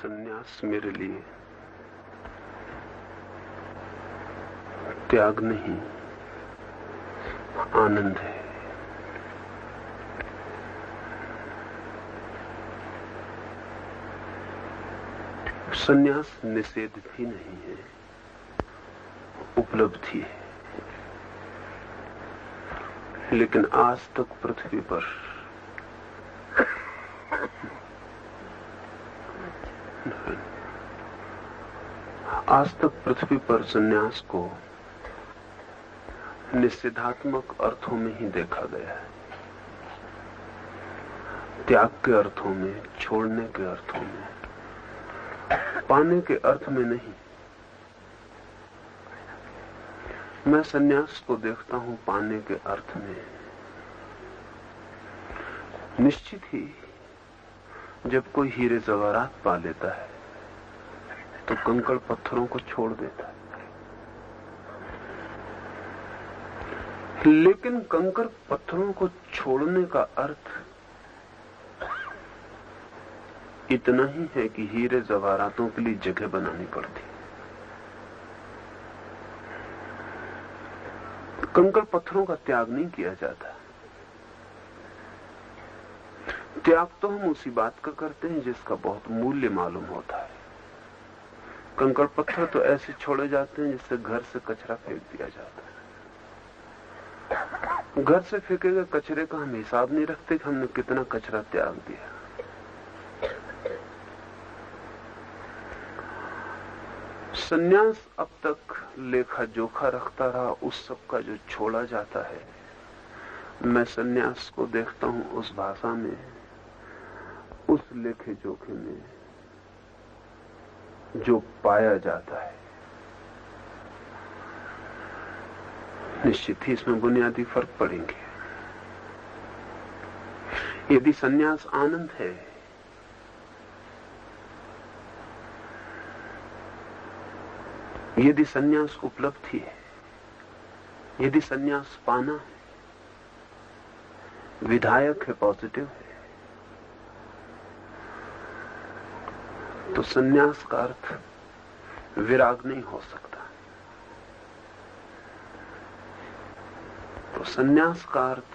संन्यास मेरे लिए त्याग नहीं, आनंद है। संन्यास निषेध भी नहीं है, उपलब्धि है। लेकिन आज तक पृथ्वी पर संन्यास को निषेधात्मक अर्थों में ही देखा गया है, त्याग के अर्थों में, छोड़ने के अर्थों में, पाने के अर्थ में नहीं। मैं संन्यास को देखता हूं पाने के अर्थ में। निश्चित ही जब कोई हीरे जवाहरात पा लेता है तो कंकड़ पत्थरों को छोड़ देता है, लेकिन कंकड़ पत्थरों को छोड़ने का अर्थ इतना ही है कि हीरे जवाहरातों के लिए जगह बनानी पड़ती। कंकड़ पत्थरों का त्याग नहीं किया जाता। त्याग तो हम उसी बात का करते हैं जिसका बहुत मूल्य मालूम होता है। कंकड़ पत्थर तो ऐसे छोड़े जाते हैं जिससे घर से कचरा फेंक दिया जाता है। घर से फेंके गए कचरे का हम हिसाब नहीं रखते कि हमने कितना कचरा त्याग दिया। संन्यास अब तक लेखा जोखा रखता रहा उस सब का जो छोड़ा जाता है। मैं संन्यास को देखता हूं उस भाषा में, उस लेखे जोखे में जो पाया जाता है। निश्चित ही इसमें बुनियादी फर्क पड़ेंगे। यदि संन्यास आनंद है, यदि संन्यास उपलब्धि है, यदि संन्यास पाना है, विधायक है, पॉजिटिव है, तो संन्यास का अर्थ विराग नहीं हो सकता। तो संन्यास का अर्थ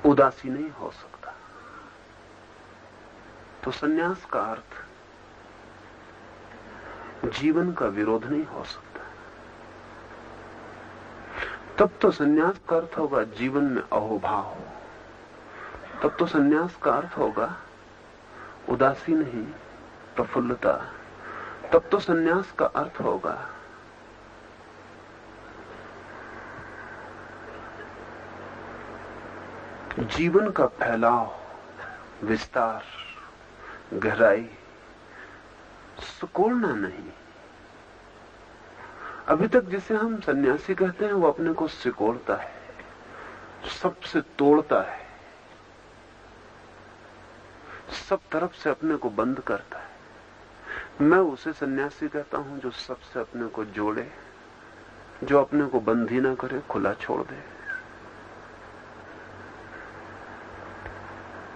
उदासी नहीं हो सकता। तो संन्यास का अर्थ जीवन का विरोध नहीं हो सकता। तब तो संन्यास का अर्थ होगा जीवन में अहोभाव। तब तो संन्यास का अर्थ होगा उदासी नहीं, प्रफुल्लता। तब तो संन्यास का अर्थ होगा जीवन का फैलाव, विस्तार, गहराई, सिकोड़ना नहीं। अभी तक जिसे हम सन्यासी कहते हैं वो अपने को सिकोड़ता है, सबसे तोड़ता है, सब तरफ से अपने को बंद करता है। मैं उसे सन्यासी कहता हूं जो सबसे अपने को जोड़े, जो अपने को बंद ही ना करे, खुला छोड़ दे।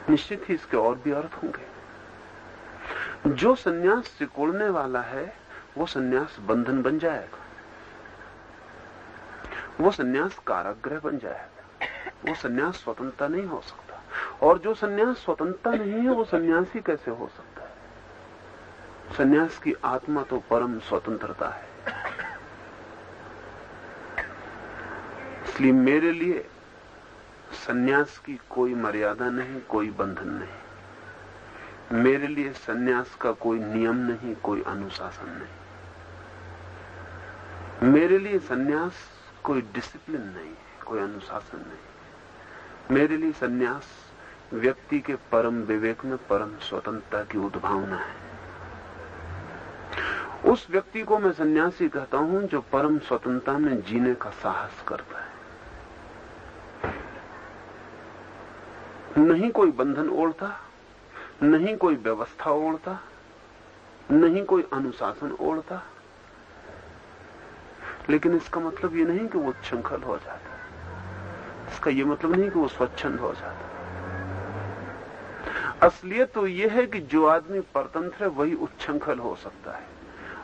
निश्चित ही इसके और भी अर्थ होंगे। जो सन्यास सिकोड़ने वाला है वो सन्यास बंधन बन जाएगा, वो सन्यास कारागृह बन जाएगा, वो सन्यास स्वतंत्रता नहीं हो सकता। और जो सन्यास स्वतंत्रता नहीं है वो सन्यासी कैसे हो सकता है? सन्यास की आत्मा तो परम स्वतंत्रता है। इसलिए मेरे लिए सन्यास की कोई मर्यादा नहीं, कोई बंधन नहीं। मेरे लिए सन्यास का कोई नियम नहीं, कोई अनुशासन नहीं। मेरे लिए सन्यास कोई डिसिप्लिन नहीं, कोई अनुशासन नहीं। मेरे लिए सन्यास व्यक्ति के परम विवेक में परम स्वतंत्रता की उद्भावना है। उस व्यक्ति को मैं सन्यासी कहता हूं जो परम स्वतंत्रता में जीने का साहस करता है। नहीं कोई बंधन ओढ़ता, नहीं कोई व्यवस्था ओढ़ता, नहीं कोई अनुशासन ओढ़ता। लेकिन इसका मतलब ये नहीं कि वो उच्छृंखल हो जाता, इसका ये मतलब नहीं कि वो स्वच्छंद हो जाता। असलियत तो यह है कि जो आदमी परतंत्र है वही उच्छृंखल हो सकता है,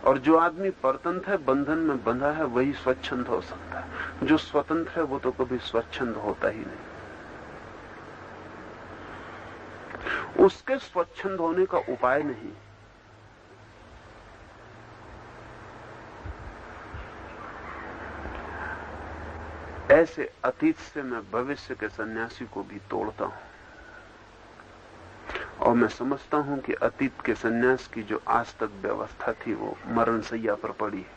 और जो आदमी परतंत्र है, बंधन में बंधा है, वही स्वच्छंद हो सकता है। जो स्वतंत्र है वो तो कभी स्वच्छंद होता ही नहीं। उसके स्वच्छंद होने का उपाय नहीं। ऐसे अतीत से मैं भविष्य के सन्यासी को भी तोड़ता हूं, और मैं समझता हूं कि अतीत के सन्यास की जो आज तक व्यवस्था थी वो मरणशैया पर पड़ी है,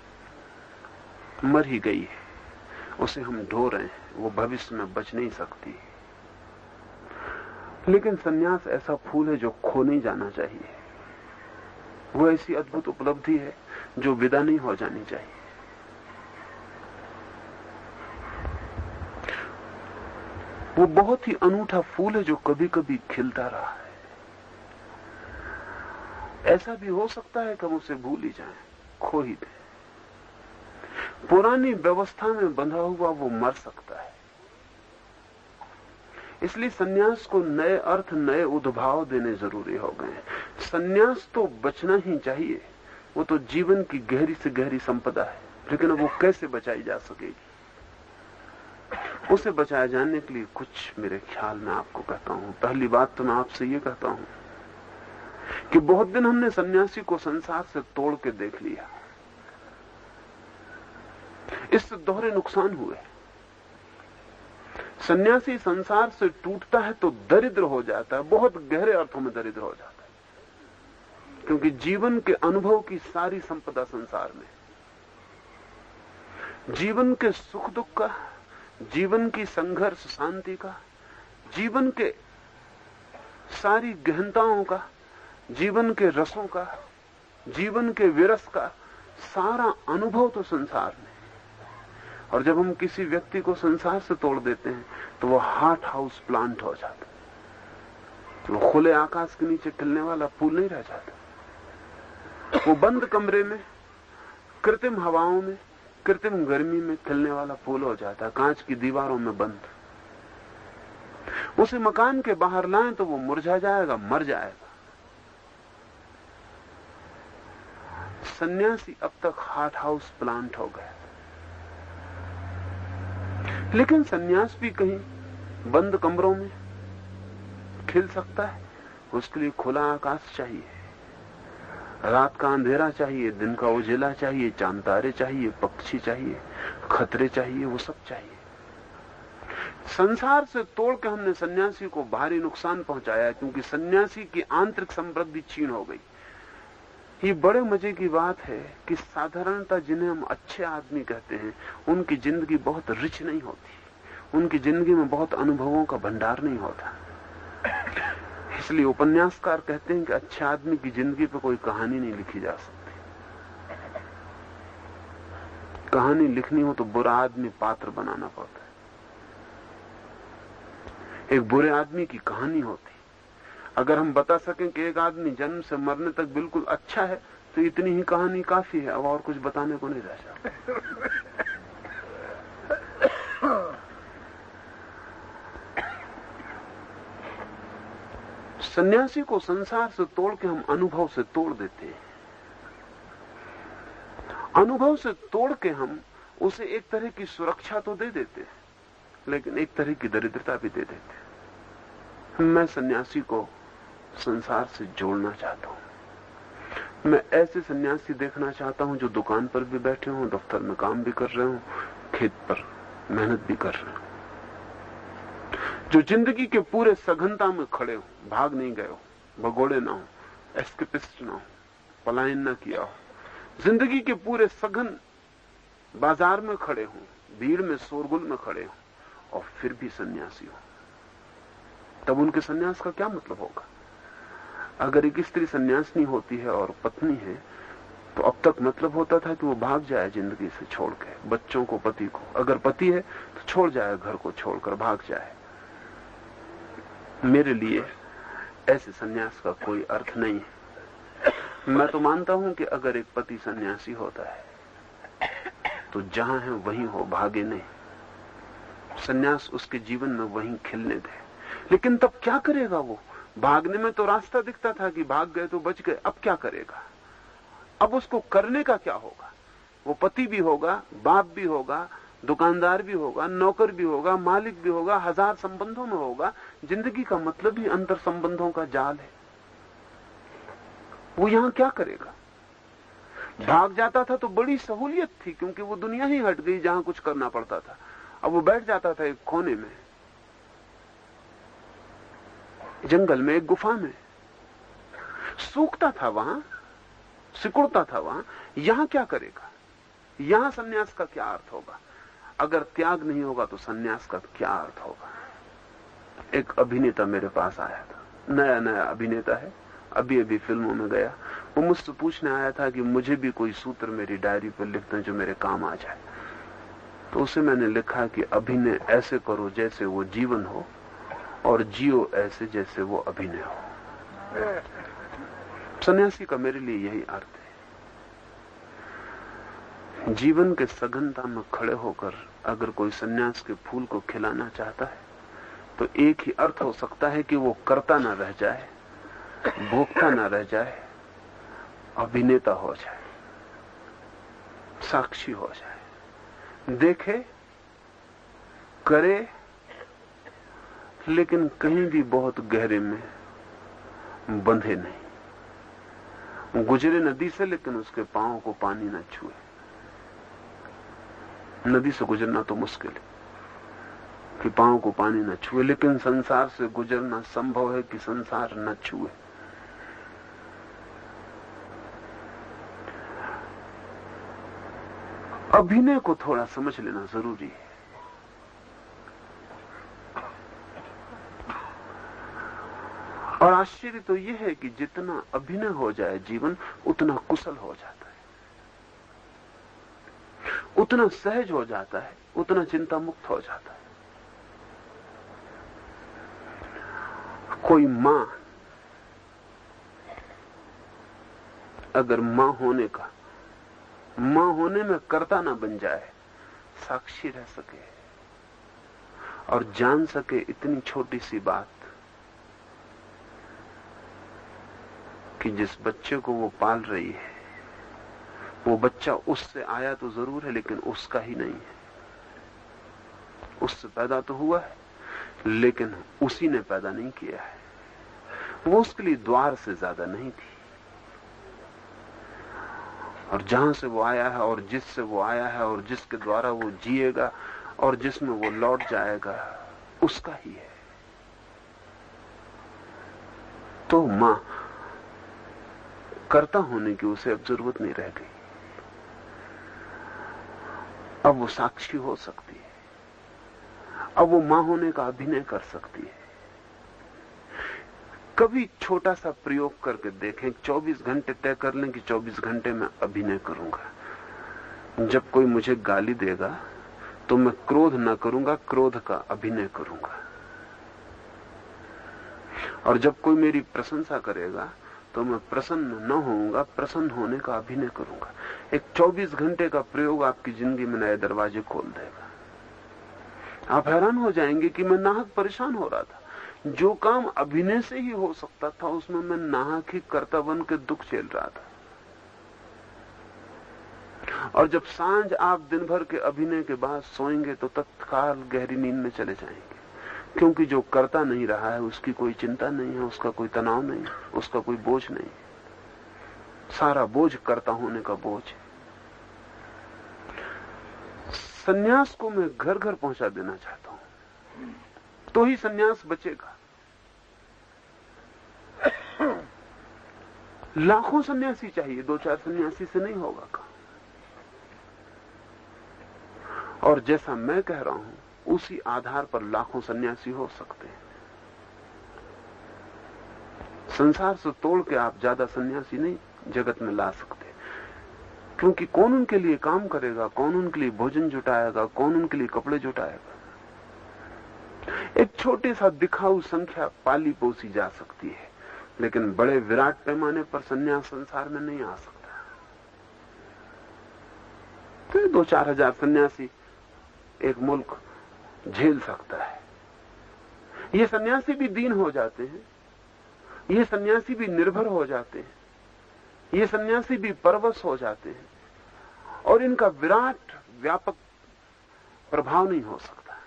मर ही गई है, उसे हम ढो रहे हैं, वो भविष्य में बच नहीं सकती। लेकिन सन्यास ऐसा फूल है जो खो नहीं जाना चाहिए। वो ऐसी अद्भुत उपलब्धि है जो विदा नहीं हो जानी चाहिए। वो बहुत ही अनूठा फूल है जो कभी कभी खिलता रहा है। ऐसा भी हो सकता है कि हम उसे भूल ही जाएं, खो ही दें। पुरानी व्यवस्था में बंधा हुआ वो मर सकता है। इसलिए सन्यास को नए अर्थ, नए उद्भाव देने जरूरी हो गए। सन्यास तो बचना ही चाहिए, वो तो जीवन की गहरी से गहरी संपदा है, लेकिन वो कैसे बचाई जा सकेगी? उसे बचाए जाने के लिए कुछ मेरे ख्याल में आपको कहता हूं। पहली बात तो मैं आपसे ये कहता हूं कि बहुत दिन हमने सन्यासी को संसार से तोड़ के देख लिया। इससे दोहरे नुकसान हुए। सन्यासी संसार से टूटता है तो दरिद्र हो जाता है, बहुत गहरे अर्थों में दरिद्र हो जाता है, क्योंकि जीवन के अनुभव की सारी संपदा संसार में, जीवन के सुख दुख का, जीवन की संघर्ष शांति का, जीवन के सारी गहनताओं का, जीवन के रसों का, जीवन के विरस का सारा अनुभव तो संसार में। और जब हम किसी व्यक्ति को संसार से तोड़ देते हैं तो वो हॉट हाउस प्लांट हो जाता है। वो खुले आकाश के नीचे खिलने वाला फूल नहीं रह जाता। वो बंद कमरे में, कृत्रिम हवाओं में, कृत्रिम गर्मी में खिलने वाला फूल हो जाता है, कांच की दीवारों में बंद। उसे मकान के बाहर लाएं तो वो मुरझा जाएगा, मर जाएगा। सन्यासी अब तक हॉट हाउस प्लांट हो गया। लेकिन सन्यास भी कहीं बंद कमरों में खिल सकता है। उसके लिए खुला आकाश चाहिए, रात का अंधेरा चाहिए, दिन का उजेला चाहिए, चांद तारे चाहिए, पक्षी चाहिए, खतरे चाहिए, वो सब चाहिए। संसार से तोड़ के हमने सन्यासी को भारी नुकसान पहुंचाया, क्योंकि सन्यासी की आंतरिक समृद्धि छीन हो गई। ये बड़े मजे की बात है कि साधारणतः जिन्हें हम अच्छे आदमी कहते हैं, उनकी जिंदगी बहुत रिच नहीं होती, उनकी जिंदगी में बहुत अनुभवों का भंडार नहीं होता। इसलिए उपन्यासकार कहते हैं कि अच्छे आदमी की जिंदगी पे कोई कहानी नहीं लिखी जा सकती। कहानी लिखनी हो तो बुरा आदमी पात्र बनाना पड़ता है। एक बुरे आदमी की कहानी होती। अगर हम बता सकें कि एक आदमी जन्म से मरने तक बिल्कुल अच्छा है, तो इतनी ही कहानी काफी है, अब और कुछ बताने को नहीं रह जाता। सन्यासी को संसार से तोड़ के हम अनुभव से तोड़ देते हैं। अनुभव से तोड़ के हम उसे एक तरह की सुरक्षा तो दे देते हैं, लेकिन एक तरह की दरिद्रता भी दे देते हैं। मैं सन्यासी को संसार से जोड़ना चाहता हूं। मैं ऐसे सन्यासी देखना चाहता हूं जो दुकान पर भी बैठे हों, दफ्तर में काम भी कर रहे हों, खेत पर मेहनत भी कर रहे हों, जो जिंदगी के पूरे सघनता में खड़े हो, भाग नहीं गए हो, भगोड़े ना हो, एस्केपिस्ट ना हो, पलायन ना किया हो, जिंदगी के पूरे सघन बाजार में खड़े हो, भीड़ में शोरगुल में खड़े हो, और फिर भी सन्यासी हो। तब उनके सन्यास का क्या मतलब होगा? अगर एक स्त्री सन्यासिनी होती है और पत्नी है, तो अब तक मतलब होता था कि वो भाग जाए जिंदगी से छोड़ के, बच्चों को, पति को। अगर पति है तो छोड़ जाए, घर को छोड़कर भाग जाए। मेरे लिए ऐसे सन्यास का कोई अर्थ नहीं है। मैं तो मानता हूं कि अगर एक पति सन्यासी होता है तो जहां है वहीं हो, भागे नहीं। सन्यास उसके जीवन में वहीं खिलने दे। लेकिन तब क्या करेगा वो? भागने में तो रास्ता दिखता था कि भाग गए तो बच गए, अब क्या करेगा? अब उसको करने का क्या होगा? वो पति भी होगा, बाप भी होगा, दुकानदार भी होगा, नौकर भी होगा, मालिक भी होगा, हजार संबंधों में होगा। जिंदगी का मतलब ही अंतर संबंधों का जाल है। वो यहां क्या करेगा? भाग जाता था तो बड़ी सहूलियत थी, क्योंकि वो दुनिया ही हट गई जहां कुछ करना पड़ता था। अब वो बैठ जाता था एक कोने में, जंगल में, एक गुफा में, सूखता था वहां, सिकुड़ता था वहां। यहां क्या करेगा? यहां सन्यास का क्या अर्थ होगा? अगर त्याग नहीं होगा तो सन्यास का क्या अर्थ होगा? एक अभिनेता मेरे पास आया था, नया नया अभिनेता है, अभी अभी फिल्मों में गया। वो मुझसे पूछने आया था कि मुझे भी कोई सूत्र मेरी डायरी पर लिख दें जो मेरे काम आ जाए। तो उसे मैंने लिखा कि अभिनय ऐसे करो जैसे वो जीवन हो, और जियो ऐसे जैसे वो अभिनय हो। सन्यासी का मेरे लिए यही अर्थ है। जीवन के सघनता में खड़े होकर अगर कोई सन्यास के फूल को खिलाना चाहता है तो एक ही अर्थ हो सकता है कि वो करता ना रह जाए, भोगता ना रह जाए, अभिनेता हो जाए, साक्षी हो जाए, देखे, करे, लेकिन कहीं भी बहुत गहरे में बंधे नहीं। गुजरे नदी से, लेकिन उसके पांव को पानी न छुए। नदी से गुजरना तो मुश्किल है कि पांव को पानी न छुए, लेकिन संसार से गुजरना संभव है कि संसार न छुए। अभिनय को थोड़ा समझ लेना जरूरी है। और आश्चर्य तो यह है कि जितना अभिनय हो जाए जीवन, उतना कुशल हो जाता है, उतना सहज हो जाता है, उतना चिंता मुक्त हो जाता है। कोई मां अगर मां होने में कर्ता ना बन जाए, साक्षी रह सके और जान सके इतनी छोटी सी बात कि जिस बच्चे को वो पाल रही है, वो बच्चा उससे आया तो जरूर है, लेकिन उसका ही नहीं है। उससे पैदा तो हुआ है, लेकिन उसी ने पैदा नहीं किया है। वो उसके लिए द्वार से ज्यादा नहीं थी। और जहां से वो आया है, और जिससे वो आया है, और जिसके द्वारा वो जिएगा, और जिसमें वो लौट जाएगा, उसका ही है। तो मां कर्ता होने की उसे अब जरूरत नहीं रह गई। अब वो साक्षी हो सकती है, अब वो मां होने का अभिनय कर सकती है। कभी छोटा सा प्रयोग करके देखें, 24 घंटे तय कर लें कि 24 घंटे में अभिनय करूंगा। जब कोई मुझे गाली देगा तो मैं क्रोध न करूंगा, क्रोध का अभिनय करूंगा। और जब कोई मेरी प्रशंसा करेगा तो मैं प्रसन्न न होऊंगा, प्रसन्न होने का अभिनय करूंगा। एक 24 घंटे का प्रयोग आपकी जिंदगी में नए दरवाजे खोल देगा। आप हैरान हो जाएंगे कि मैं नाहक परेशान हो रहा था। जो काम अभिनय से ही हो सकता था, उसमें मैं नाहक ही कर्ता बन के दुख झेल रहा था। और जब सांझ आप दिन भर के अभिनय के बाद सोएंगे तो तत्काल गहरी नींद में चले जाएंगे, क्योंकि जो करता नहीं रहा है उसकी कोई चिंता नहीं है, उसका कोई तनाव नहीं, उसका कोई बोझ नहीं। सारा बोझ कर्ता होने का बोझ है। सन्यास को मैं घर घर पहुंचा देना चाहता हूं, तो ही सन्यास बचेगा। लाखों सन्यासी चाहिए, 2-4 सन्यासी से नहीं होगा काम। और जैसा मैं कह रहा हूं, उसी आधार पर लाखों सन्यासी हो सकते हैं। संसार से तोड़ के आप ज्यादा सन्यासी नहीं जगत में ला सकते, क्योंकि कौन उनके लिए काम करेगा, कौन उनके लिए भोजन जुटाएगा, कौन उनके लिए कपड़े जुटाएगा। एक छोटी सा दिखाऊ संख्या पाली पोसी जा सकती है, लेकिन बड़े विराट पैमाने पर सन्यास संसार में नहीं आ सकता। तो 2-4 हजार सन्यासी एक मुल्क झेल सकता है। ये सन्यासी भी दीन हो जाते हैं, ये सन्यासी भी निर्भर हो जाते हैं, ये सन्यासी भी परवश हो जाते हैं, और इनका विराट व्यापक प्रभाव नहीं हो सकता।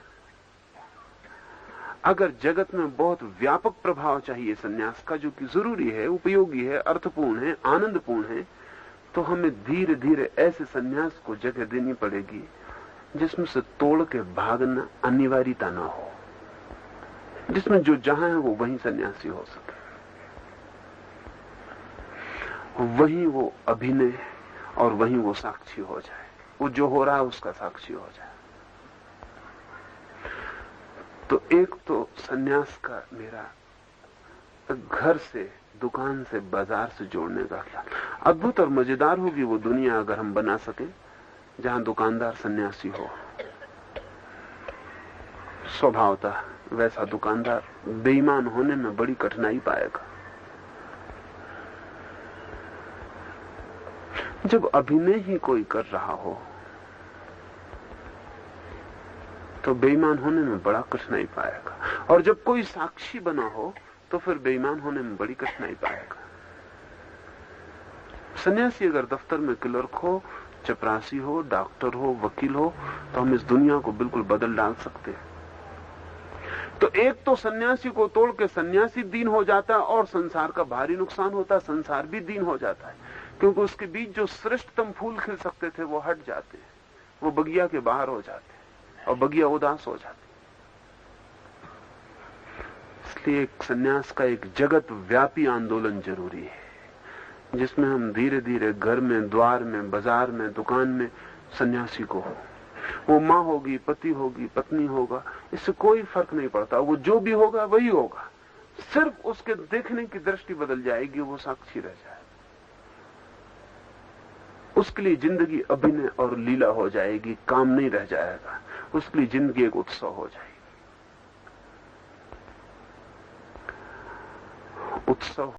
अगर जगत में बहुत व्यापक प्रभाव चाहिए सन्यास का, जो कि जरूरी है, उपयोगी है, अर्थपूर्ण है, आनंदपूर्ण है, तो हमें धीरे धीरे ऐसे सन्यास को जगह देनी पड़ेगी जिसमें से तोड़ के भागना अनिवार्यता ना हो, जिसमें जो जहां है वो वहीं सन्यासी हो सके, वहीं वो अभिनय और वहीं वो साक्षी हो जाए, वो जो हो रहा है उसका साक्षी हो जाए। तो एक तो सन्यास का मेरा घर से, दुकान से, बाजार से जोड़ने का ख्याल। अद्भुत और मजेदार होगी वो दुनिया अगर हम बना सके जहां दुकानदार सन्यासी हो। स्वभावतः वैसा दुकानदार बेईमान होने में बड़ी कठिनाई पाएगा। जब अभिनय ही कोई कर रहा हो तो बेईमान होने में बड़ा कठिनाई पाएगा, और जब कोई साक्षी बना हो तो फिर बेईमान होने में बड़ी कठिनाई पाएगा। सन्यासी अगर दफ्तर में क्लर्क हो, चपरासी हो, डॉक्टर हो, वकील हो, तो हम इस दुनिया को बिल्कुल बदल डाल सकते हैं। तो एक तो सन्यासी को तोड़ के सन्यासी दीन हो जाता है और संसार का भारी नुकसान होता है, संसार भी दीन हो जाता है, क्योंकि उसके बीच जो श्रेष्ठतम फूल खिल सकते थे वो हट जाते हैं, वो बगिया के बाहर हो जाते हैं और बगिया उदास हो जाती। इसलिए एक सन्यास का एक जगत व्यापी आंदोलन जरूरी है, जिसमें हम धीरे धीरे घर में, द्वार में, बाजार में, दुकान में सन्यासी को हो। वो माँ होगी, पति होगी, पत्नी होगा, इससे कोई फर्क नहीं पड़ता, वो जो भी होगा वही होगा, सिर्फ उसके देखने की दृष्टि बदल जाएगी, वो साक्षी रह जाए। उसके लिए जिंदगी अभिनय और लीला हो जाएगी, काम नहीं रह जाएगा। उसके लिए जिंदगी एक उत्सव हो जाएगी। उत्सव